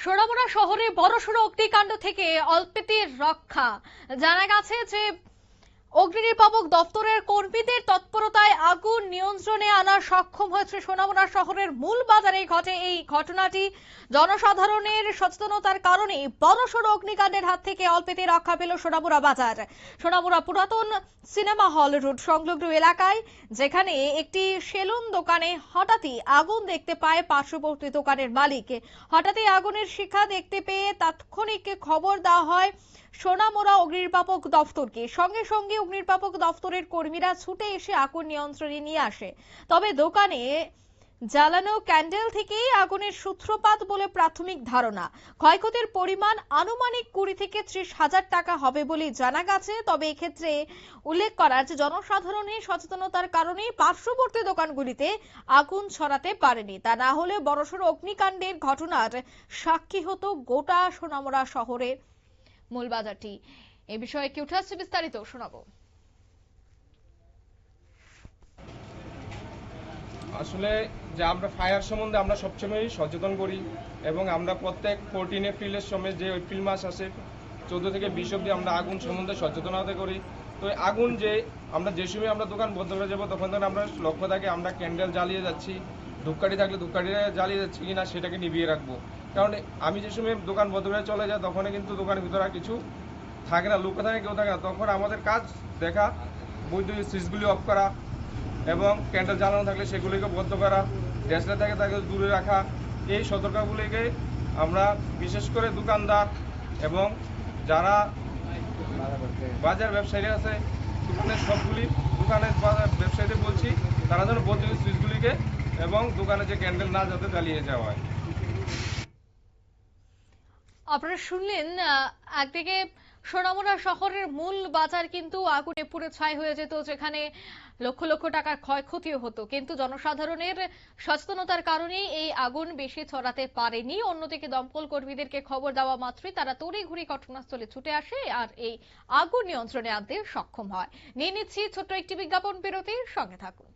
সোনামুড়া শহরে বড়সড় অগ্নিকাণ্ড থেকে অল্পেতে রক্ষা। জানা গেছে যে অগ্নি নির্বাপক দপ্তরের কর্মীদের তৎপরতায় আগুন নিয়ন্ত্রণে আনা সক্ষম হয়েছে সোনামুড়া শহরের মূল বাজারে ঘটে এই ঘটনাটি। জনসাধারণের সচেতনতার কারণে বড়সড় অগ্নিকাণ্ডের হাত থেকে অল্পেতে রক্ষা পেল সোনামুড়া বাজার। সোনামুড়া পুরাতন সিনেমা হল রোড সংলগ্ন এলাকায়, যেখানে একটি সেলুন দোকানে হঠাৎই আগুন দেখতে পায় পার্শ্ববর্তী দোকানের মালিক। হঠাৎই আগুনের শিখা দেখতে পেয়ে তাৎক্ষণিক খবর দেওয়া হয় সোনামুড়া অগ্নি নির্বাপক দপ্তরকে। সঙ্গে সঙ্গে অগ্নি নির্বাপক দপ্তরের কর্মীরা ছুটে এসে আগুন নিয়ন্ত্রণে নিয়ে আসে। তবে দোকানে জ্বালানো ক্যান্ডেল থেকেই আগুনের সূত্রপাত বলে প্রাথমিক ধারণা। ক্ষয়ক্ষতির পরিমাণ আনুমানিক 20 থেকে 30,000 টাকা হবে বলে জানা গেছে। তবে এক্ষেত্রে উল্লেখ করা যে জনসাধারণের সচেতনতার কারণে পার্শ্ববর্তী দোকানগুলিতে আগুন ছড়াতে পারেনি। তা না হলে বড়সড় অগ্নিকাণ্ডের ঘটনার সাক্ষী হতো গোটা সোনামুড়া শহরের মূল বাজারটি। এই বিষয়ে কি উঠে আসছে বিস্তারিত শোনাবো। আসলে যে আমরা ফায়ার সম্বন্ধে আমরা সবসময় সচেতন করি এবং আমরা প্রত্যেক 14 এপ্রিলের সময় যে এপ্রিল মাস আসে 14 থেকে 20 অব্দি আমরা আগুন সম্বন্ধে সচেতনতা করি। তো আগুন যে আমরা যে সময় আমরা দোকান বন্ধ করে যাবো তখন আমরা লক্ষ্য থাকে আমরা ক্যান্ডেল জ্বালিয়ে যাচ্ছি, ধূপকাঠি থাকলে ধূপকাঠিটা জ্বালিয়ে যাচ্ছি কিনা সেটাকে নিভিয়ে রাখবো। কারণ আমি যে সময় দোকান বন্ধ করে চলে যাই তখন কিন্তু দোকানের ভিতরে কিছু থাকে না, লোক থাকে কেউ থাকে না। তখন আমাদের কাজ দেখা বৈদ্যুতিক সুইচগুলি অফ করা এবং ক্যান্ডেল জ্বালানো থাকলে সেগুলিকে বন্ধ করা, গ্যাসটা থাকে তাকে দূরে রাখা। এই সতর্কগুলিকে আমরা বিশেষ করে দোকানদার এবং যারা বাজার ব্যবসায়ী আছে দোকানের সবগুলি দোকানের ব্যবসায়ীদের বলছি তারা যেন বৈদ্যুতিক সুইচগুলিকে এবং দোকানে যে ক্যান্ডেল না যাতে জ্বালিয়ে যাওয়া হয়। আপনারা শুনলেন, একদিকে সোনামুড়া শহরের মূল বাজার কিন্তু আগুনে পুড়ে ছাই হয়ে যেত, যেখানে লক্ষ লক্ষ টাকার ক্ষয়ক্ষতিও হতো, কিন্তু জনসাধারণের সচেতনতার কারণে এই আগুন বেশি ছড়াতে পারেনি। অন্যদিকে দমকল কর্মীদেরকে খবর দেওয়া মাত্রই তারা তড়িঘড়ি ঘটনাস্থলে ছুটে আসে আর এই আগুন নিয়ন্ত্রণে আনতে সক্ষম হয়। নিয়ে নিচ্ছি ছোট্ট একটি বিজ্ঞাপন বিরতির, সঙ্গে থাকুন।